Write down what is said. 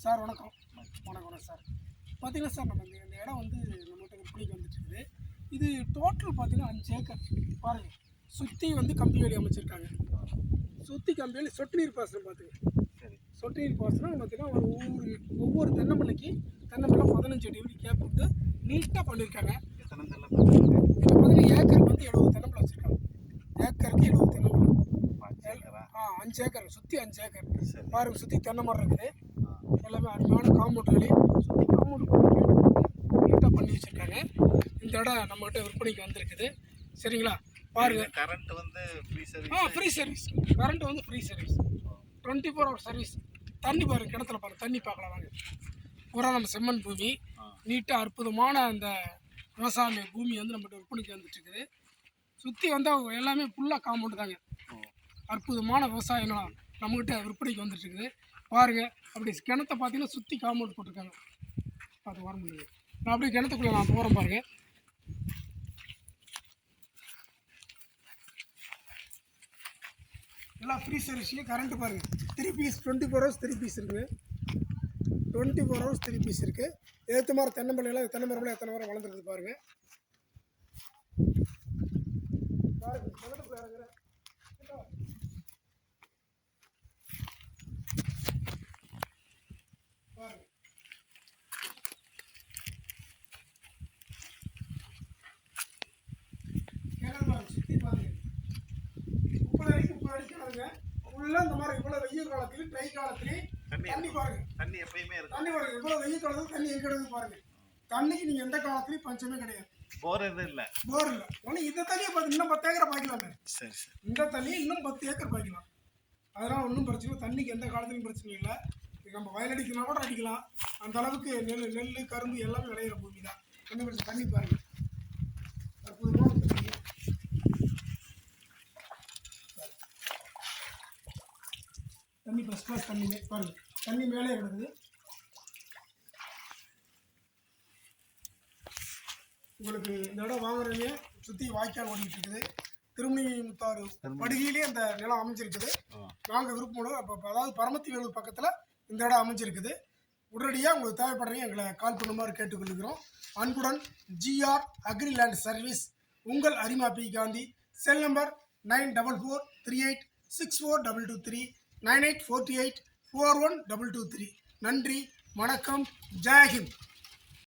Sir வணக்கம். வணக்கம் sir. பார்த்தீங்கன்னா சார் நம்ம இந்த இடம் வந்து நம்மகிட்ட விற்பனைக்கு வந்துட்டுருக்குது. இது டோட்டல் பார்த்தீங்கன்னா 5 ஏக்கர் பாருங்கள். சுற்றி வந்து கம்பி வேலி அமைச்சிருக்காங்க. சுற்றி கம்பி வேலி சொட்டு நீர் பாசனம் பார்த்துங்க. சரி. சொட்டு நீர் பாசனம் பார்த்தீங்கன்னா ஒவ்வொரு தென்னம்பிள்ளைக்கு தென்னம்பிள்ளை 15 அடி வரைக்கும் கேப் விட்டு நீட்டாக பண்ணியிருக்காங்க. எத்தனை தென்னை இப்போ பார்த்தீங்கன்னா ஏக்கருக்கு வந்து 70 தென்னம்பிள்ளை வச்சுருக்காங்க. ஏக்கருக்கு 70 தென்னம்பிள்ளை. 5 ஏக்கர் சுற்றி 5 ஏக்கர் பாருங்க. சுற்றி தென்னை மரம் இருக்குது. எல்லாமே அருமையான காம்பவுண்ட் வேலி. சுற்றி காம்பவுண்ட் நீட்டாக பண்ணி வச்சுருக்காங்க. இந்த இடம் நம்மகிட்ட விற்பனைக்கு வந்திருக்குது. சரிங்களா? பாருங்க. கரண்ட் வந்து ஃப்ரீ சர்வீஸ். கரண்ட் வந்து ஃப்ரீ சர்வீஸ். 24 hour service. தண்ணி பாருங்க, கிணத்துல பாருங்க, தண்ணி பார்க்கலாம் வாங்க. பூரா நம்ம செம்மண் பூமி. நீட்டாக அற்புதமான அந்த விவசாய பூமி வந்து நம்மகிட்ட விற்பனைக்கு வந்துட்டு இருக்குது. சுற்றி வந்து எல்லாமே ஃபுல்லாக காம்பவுண்டு தாங்க. அற்புதமான விவசாய நிலம் நம்மகிட்ட விற்பனைக்கு வந்துட்டு இருக்குது. பாருங்க. அப்படி கிணத்தை பார்த்தீங்கன்னா சுற்றி காம்பவுண்ட் போட்டிருக்காங்க. பார்த்து வர முடியுது. நான் அப்படியே கிணத்துக்குள்ளே நான் போகிறேன் பாருங்க. எல்லாம் ஃப்ரீ சர்வீஸ்லேயும் கரண்ட்டு பாருங்கள். 3 பீஸ் 24 ஹவர்ஸ் 3 பீஸ் இருக்குது. 24 ஹவர்ஸ் 3 பீஸ் இருக்குது. ஏற்ற மாதிரி தென்னை மரம்லாம் எத்தனை மரம் வளர்ந்துருக்குது பாருங்கள். கிணத்துக்குள்ளே இறங்குறேன். பாருங்க. கிணறு பாருங்க. சுற்றி பாருங்க. 30 அடி கிணறுங்க. ஃபுல்லாக இந்த மாதிரி இவ்வளோ வெயில் காலத்துலையும் ட்ரை காலத்துலையும் தண்ணி பாருங்க. தண்ணி எப்பயுமே இருக்கு. தண்ணி பாருங்க. இவ்வளோ வெயில் காலத்தில் தண்ணி எங்கே கிடக்குது பாருங்க. தண்ணிக்கு நீங்கள் எந்த காலத்துலையும் பஞ்சமே கிடையாது. போர் எதுவும் இல்லை. போர் இல்லை. ஆனால் இந்த தண்ணியை பார்த்து இன்னும் 10 ஏக்கர் பாய்க்கலாமே. சரி சரி. இந்த தண்ணியை இன்னும் 10 ஏக்கர் பாய்க்கலாம். அதனால் ஒன்றும் பிரச்சனை இல்லை. தண்ணிக்கு எந்த காலத்துலையும் பிரச்சனை இல்லை. நம்ம வயல் அடிக்கலாம் கூட அடிக்கலாம். அந்த அளவுக்கு நெல் கரும்பு எல்லாமே விளையிற பூமி தான். என்ன பிரச்சனை. தண்ணி பாருங்க. அற்புதமான தண்ணி. தண்ணி ஃபஸ்ட் கிளாஸ் தண்ணி பாருங்க. தண்ணி மேலே கிடக்குது. உங்களுக்கு இந்த இடம் வாங்குறீங்க. சுற்றி வாய்க்கால் ஓடிக்கிட்டு இருக்குது. திருமணிமுத்தாறு படுகையிலே அந்த நிலம் அமைஞ்சிருக்குது. நாங்கள் விருப்பம் அப்போ அதாவது பரமத்தி வேலூர் பக்கத்தில் இந்த இடம் அமைஞ்சிருக்குது. உடனடியாக உங்களுக்கு தேவைப்படுறீங்க எங்களை கால் பண்ணுமாறு கேட்டுக்கொள்கிறோம். அன்புடன் GR அக்ரி லேண்ட் சர்வீஸ். உங்கள் அரிமா பி காந்தி. Cell number 9443864223 9848412223. நன்றி, வணக்கம், ஜெய்ஹிந்த்.